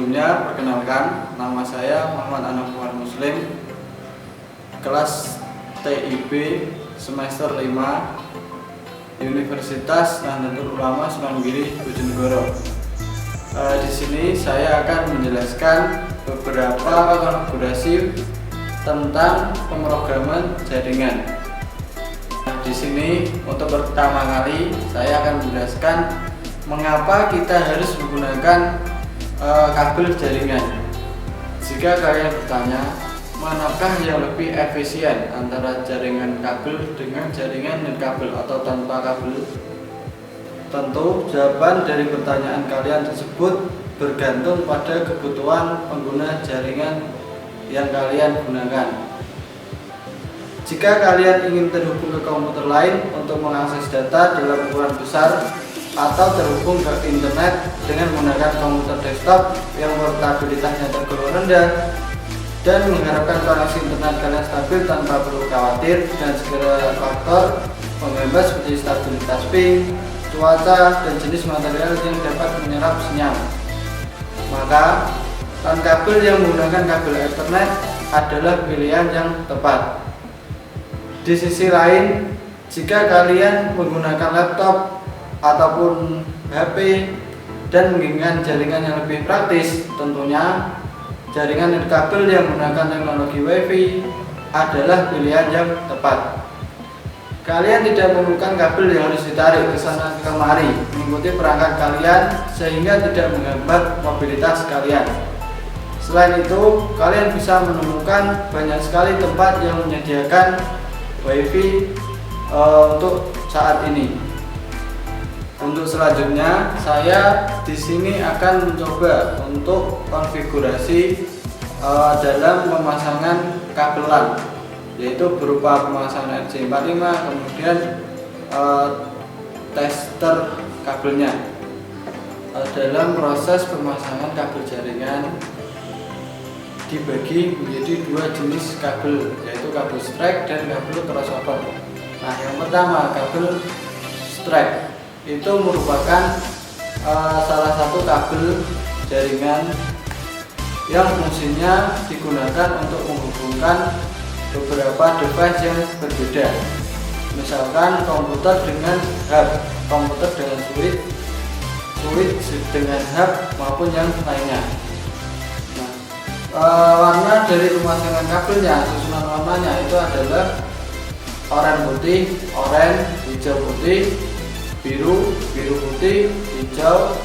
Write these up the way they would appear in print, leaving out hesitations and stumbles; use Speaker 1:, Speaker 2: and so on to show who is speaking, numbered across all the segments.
Speaker 1: Sebelumnya perkenalkan, nama saya Muhammad Anwar Muslim, kelas TIB semester 5 Universitas Nahdlatul Ulama Sunan Giri Bojonegoro. Di sini saya akan menjelaskan beberapa konfigurasi tentang pemrograman jaringan. Di sini untuk pertama kali saya akan menjelaskan mengapa kita harus menggunakan kabel jaringan. Jika kalian bertanya, manakah yang lebih efisien antara jaringan kabel dengan jaringan non kabel atau tanpa kabel? Tentu jawaban dari pertanyaan kalian tersebut bergantung pada kebutuhan pengguna jaringan yang kalian gunakan. Jika kalian ingin terhubung ke komputer lain untuk mengakses data dalam ukuran besar atau terhubung ke internet dengan menggunakan komputer desktop yang portabilitasnya tergolong rendah dan mengharapkan koneksi internet kalian stabil tanpa perlu khawatir dengan segala faktor penghambat seperti stabilitas ping, cuaca, dan jenis material yang dapat menyerap sinyal, maka kabel yang menggunakan kabel Ethernet adalah pilihan yang tepat. Di sisi lain, jika kalian menggunakan laptop ataupun HP dan menginginkan jaringan yang lebih praktis, tentunya jaringan dan kabel yang menggunakan teknologi WiFi adalah pilihan yang tepat. Kalian tidak memerlukan kabel yang harus ditarik ke sana kemari mengikuti perangkat kalian sehingga tidak menghambat mobilitas kalian. Selain itu, kalian bisa menemukan banyak sekali tempat yang menyediakan WiFi untuk saat ini. Untuk selanjutnya, saya di sini akan mencoba untuk konfigurasi dalam pemasangan kabel LAN, yaitu berupa pemasangan RJ45, kemudian tester kabelnya. Dalam proses pemasangan kabel jaringan dibagi menjadi dua jenis kabel, yaitu kabel strike dan kabel crossover. Nah, yang pertama, kabel strike itu merupakan salah satu kabel jaringan yang fungsinya digunakan untuk menghubungkan beberapa device yang berbeda, misalkan komputer dengan hub, komputer dengan switch, switch dengan hub maupun yang lainnya. Nah, warna dari pemasangan kabelnya, susunan warnanya itu adalah oranye putih, oranye, hijau putih, biru, biru putih, hijau,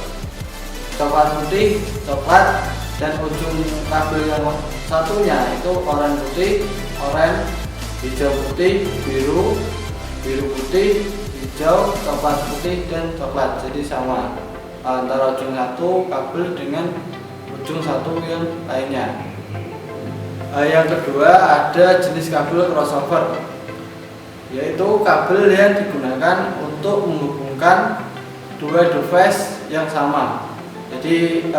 Speaker 1: coklat putih, coklat, dan ujung kabel yang satunya itu oranye putih, oranye, hijau putih, biru, biru putih, hijau, coklat putih, dan coklat. Jadi sama antara ujung satu kabel dengan ujung satu yang lainnya. Yang kedua, ada jenis kabel crossover, yaitu kabel yang digunakan untuk menghubungkan dua device yang sama. Jadi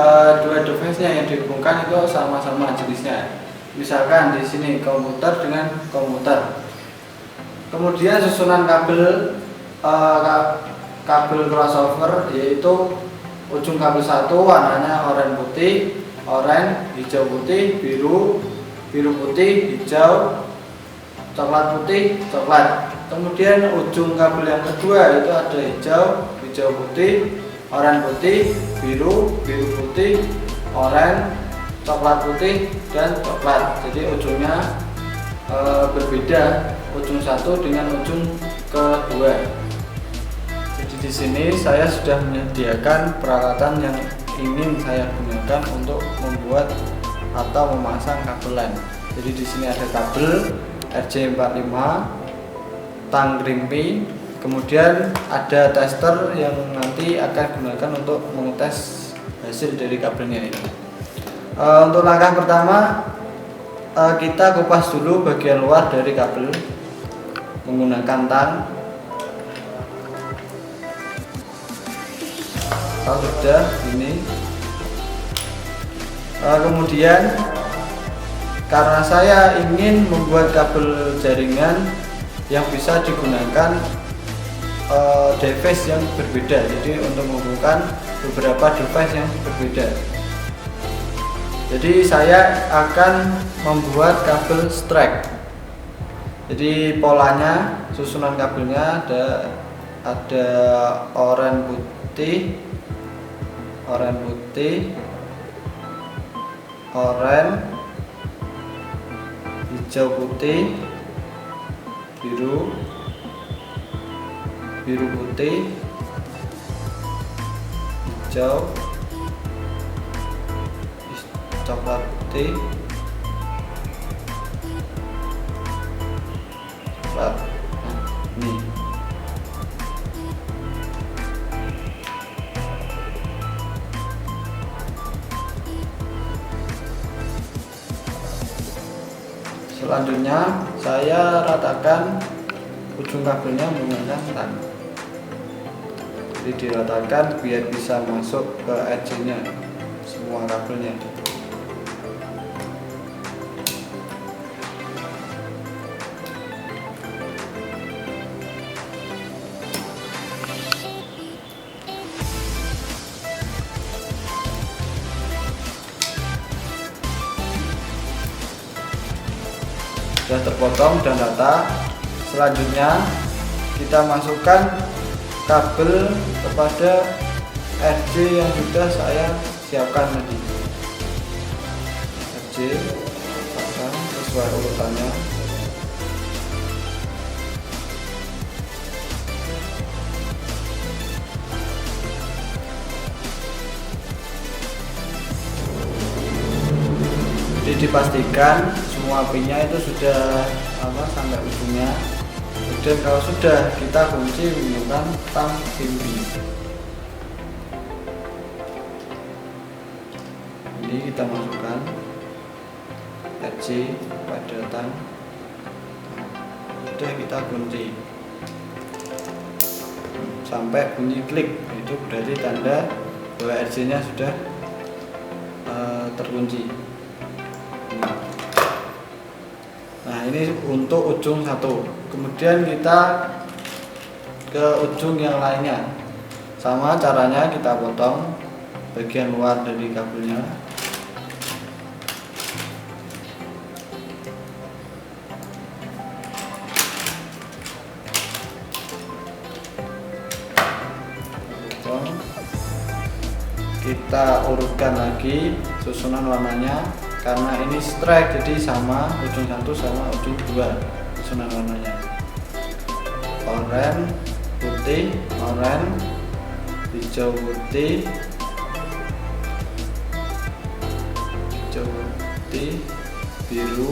Speaker 1: dua device-nya yang dihubungkan itu sama-sama jenisnya. Misalkan di sini komputer dengan komputer. Kemudian susunan kabel kabel crossover, yaitu ujung kabel satu warnanya oranye putih, oranye, hijau putih, biru, biru putih, hijau, coklat putih, coklat. Kemudian ujung kabel yang kedua itu ada hijau, hijau putih, oranye putih, biru, biru putih, oranye, coklat putih, dan coklat. Jadi ujungnya berbeda, ujung satu dengan ujung kedua. Jadi di sini saya sudah menyediakan peralatan yang ingin saya gunakan untuk membuat atau memasang kabel LAN. Jadi di sini ada kabel RJ45, tang rimpi, kemudian ada tester yang nanti akan digunakan untuk mengetes hasil dari kabelnya ini. Untuk langkah pertama, kita kupas dulu bagian luar dari kabel menggunakan tang. Kalau sudah ini, kemudian karena saya ingin membuat kabel jaringan yang bisa digunakan device yang berbeda, jadi untuk menghubungkan beberapa device yang berbeda. Jadi saya akan membuat kabel strike. Jadi polanya, susunan kabelnya ada oranye putih, oranye, hijau putih, biru putih, hijau, coklat putih, coklat. Ini selanjutnya saya ratakan ujung kabelnya menggunakan tang. Jadi diratakan biar bisa masuk ke edge-nya semua kabelnya. Sudah terpotong dan rata. Selanjutnya kita masukkan kabel kepada RJ yang sudah saya siapkan tadi. RJ pasang sesuai urutannya. Jadi dipastikan semua pinnya itu sudah sampai ujungnya. Dan kalau sudah, kita kunci menggunakan tang timbi. Ini kita masukkan RJ pada tang, sudah kita kunci sampai bunyi klik. Itu berarti tanda bahwa RJ nya sudah terkunci. Nah, ini untuk ujung satu. Kemudian kita ke ujung yang lainnya. Sama caranya, kita potong bagian luar dari kabelnya. Potong. Kita urutkan lagi susunan warnanya. Karena ini strike, jadi sama ujung satu sama ujung dua susunan warnanya. Oranye putih, oranye, hijau putih, biru,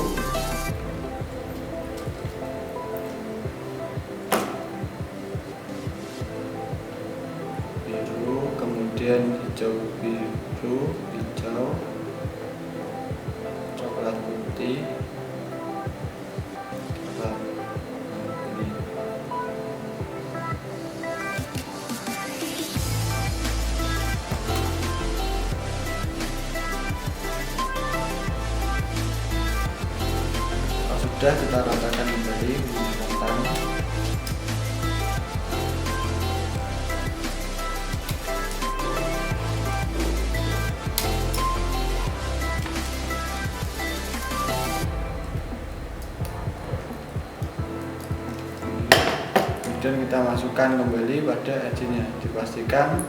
Speaker 1: kemudian hijau, coklat putih, coklat. Ini kalau sudah, kita ratakan kembali menggunakan tang. Kemudian kita masukkan kembali pada edge-nya. Dipastikan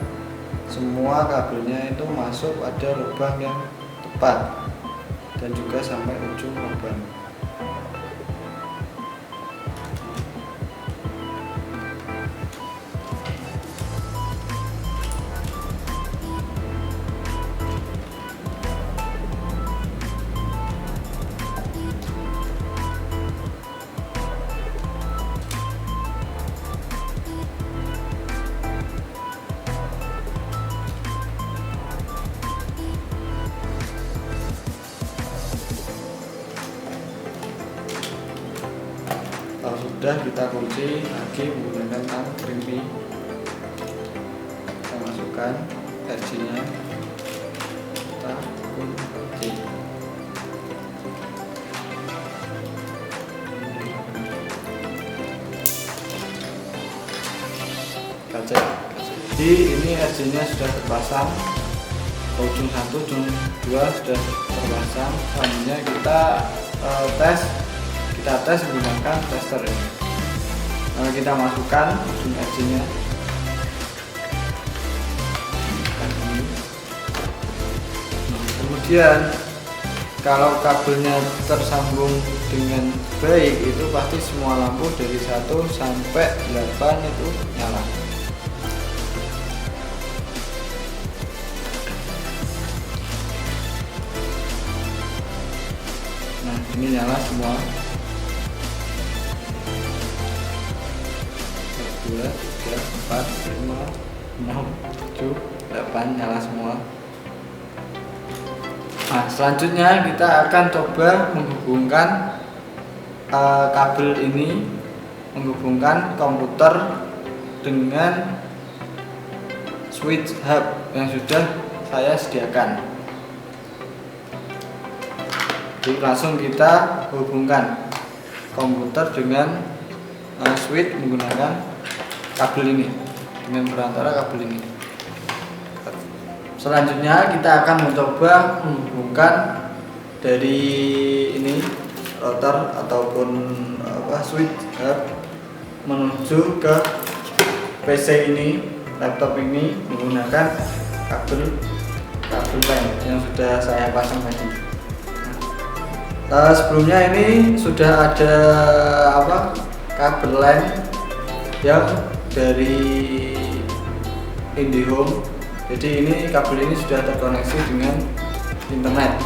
Speaker 1: semua kabelnya itu masuk pada lubang yang tepat dan juga sampai ujung lubang. Kalau sudah, kita kunci lagi menggunakan tang rimpi. Kita masukkan RJ-nya, kita kunci. Kaca. Jadi ini RJ-nya sudah terpasang. ujung 1, ujung 2 sudah terpasang. Selanjutnya kita tes menggunakan tester ini. Kita masukkan ujung RC-nya. Kemudian kalau kabelnya tersambung dengan baik, itu pasti semua lampu dari 1 sampai 8 itu nyala. Nah, ini nyala semua. 2, 3, 4, 5, 6, 7, 8 nyala semua. Nah, selanjutnya kita akan coba menghubungkan kabel ini, menghubungkan komputer dengan switch hub yang sudah saya sediakan. Jadi langsung kita hubungkan komputer dengan switch menggunakan kabel ini, dengan perantara kabel ini. Selanjutnya kita akan mencoba menghubungkan dari ini router ataupun switch hub menuju ke PC ini, laptop ini menggunakan kabel LAN yang sudah saya pasang tadi. Sebelumnya ini sudah ada kabel LAN yang dari IndiHome. Jadi ini kabel ini sudah terkoneksi dengan internet.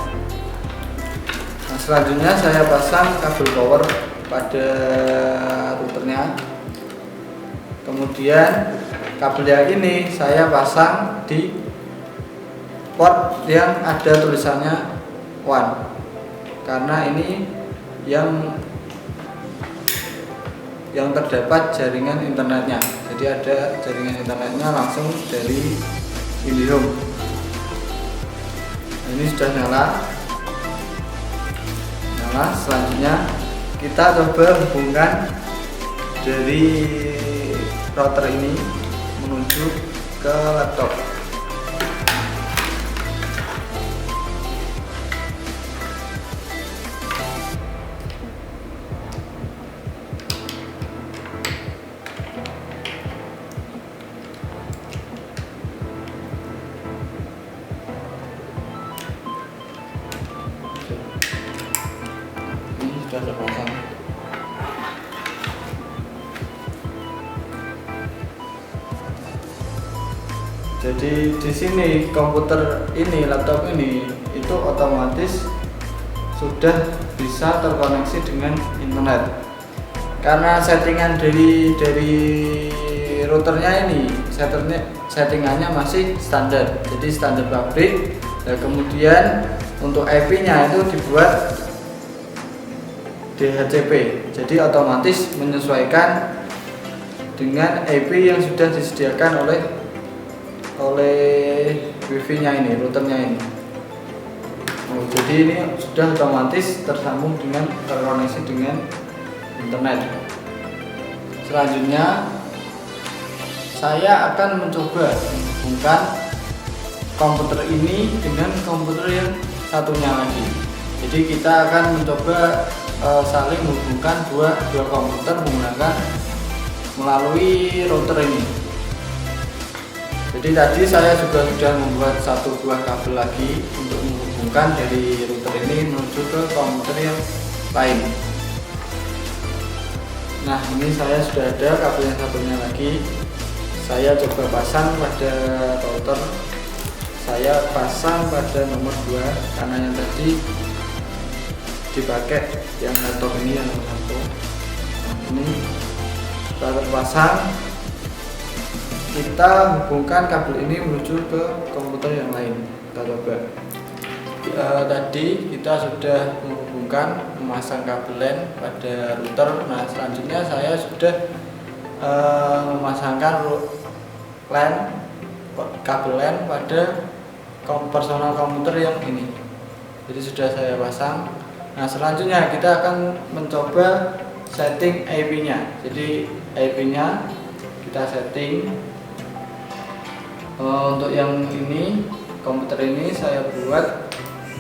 Speaker 1: Nah, selanjutnya saya pasang kabel power pada routernya. Kemudian kabel yang ini saya pasang di port yang ada tulisannya WAN, karena ini yang terdapat jaringan internetnya. Jadi ada jaringan internetnya langsung dari IndiHome. Nah, ini sudah nyala. Selanjutnya kita coba hubungkan dari router ini menuju ke laptop. Sudah terpasang. Jadi di sini komputer ini, laptop ini itu otomatis sudah bisa terkoneksi dengan internet. Karena settingan dari routernya ini, settingannya masih standar. Jadi standar pabrik. Nah, kemudian untuk IP-nya itu dibuat DHCP, jadi otomatis menyesuaikan dengan IP yang sudah disediakan oleh wifi-nya ini, routernya ini. Jadi ini sudah otomatis tersambung dengan terkoneksi dengan internet. Selanjutnya saya akan mencoba menghubungkan komputer ini dengan komputer yang satunya lagi. Jadi kita akan mencoba saling menghubungkan dua komputer menggunakan melalui router ini. Jadi tadi saya juga sudah membuat satu buah kabel lagi untuk menghubungkan dari router ini menuju ke komputer yang lain. Nah, ini saya sudah ada kabel yang satunya lagi. Saya coba pasang pada router. Saya pasang pada nomor 2 karena yang tadi dipakai yang laptop ini yang nomor 1. Nah, ini setelah terpasang, kita hubungkan kabel ini menuju ke komputer yang lain. Kita coba. Tadi kita sudah menghubungkan, memasang kabel LAN pada router. Nah, selanjutnya saya sudah memasangkan kabel LAN pada personal komputer yang ini. Jadi sudah saya pasang. Nah, selanjutnya kita akan mencoba setting IP-nya. Jadi IP-nya kita setting untuk yang ini komputer ini saya buat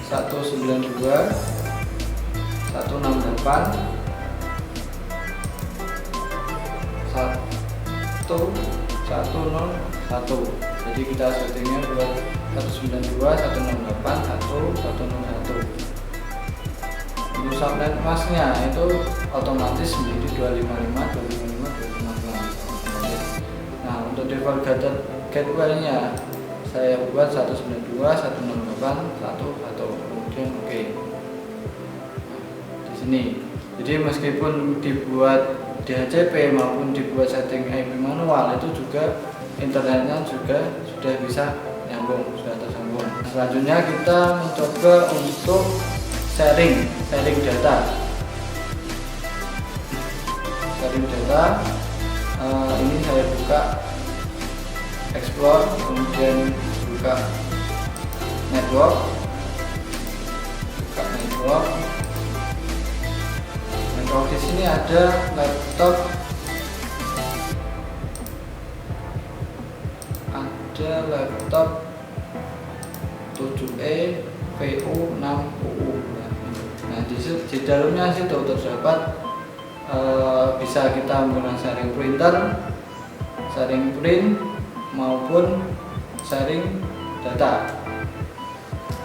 Speaker 1: 192 168 101. Jadi kita settingnya buat 192 168 101. Untuk subnet masnya itu otomatis menjadi 255 255 256. Nah, untuk default gateway-nya saya buat 192 168 101. Kemudian oke. Di sini. Jadi meskipun dibuat DHCP maupun dibuat setting IP manual, itu juga internetnya juga sudah bisa nyambung, sudah tersambung. Selanjutnya kita mencoba untuk sharing data. Ini saya buka explore, kemudian buka network. Di sini ada laptop, ada laptop 7E VU6UU. Nah, di dalamnya situ terdapat bisa kita menggunakan sharing printer, sharing print maupun sharing data.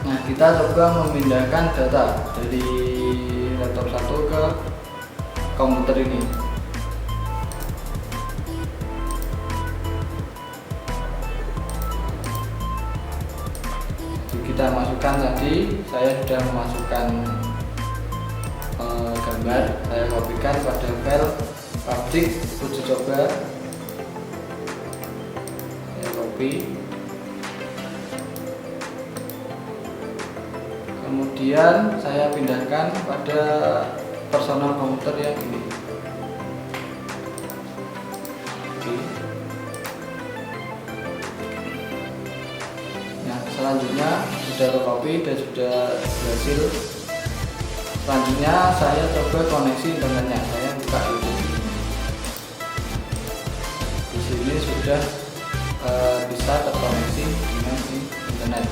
Speaker 1: Nah, kita coba memindahkan data dari laptop satu ke komputer ini. Jadi kita masukkan, tadi saya sudah memasukkan gambar, saya kopikan pada file pabrik uji coba, saya copy, kemudian saya pindahkan pada personal komputer yang ini. Nah, selanjutnya sudah tercopy dan sudah berhasil. Selanjutnya saya coba koneksi internetnya. Saya buka YouTube ini. Di sini sudah bisa terkoneksi dengan internet.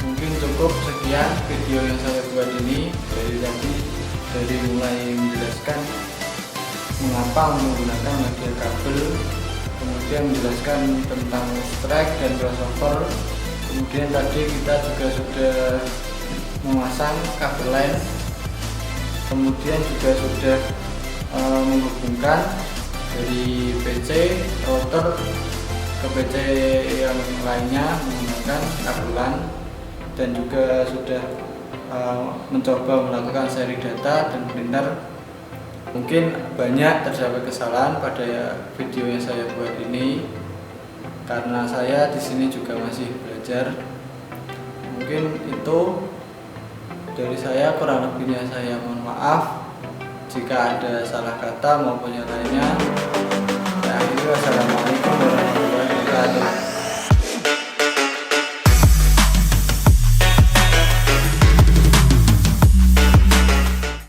Speaker 1: Mungkin cukup sekian video yang saya buat ini. Dari mulai menjelaskan mengapa menggunakan media kabel, kemudian menjelaskan tentang strike dan crossover, kemudian tadi kita juga sudah memasang kabel LAN, kemudian juga sudah menghubungkan dari PC router ke PC yang lainnya menggunakan kabel LAN, dan juga sudah mencoba melakukan sharing data dan printer. Mungkin banyak terdapat kesalahan pada video yang saya buat ini karena saya di sini juga masih belajar. Mungkin itu dari saya, kurang lebihnya saya mohon maaf jika ada salah kata maupun yang lainnya. Assalamualaikum warahmatullahi wabarakatuh.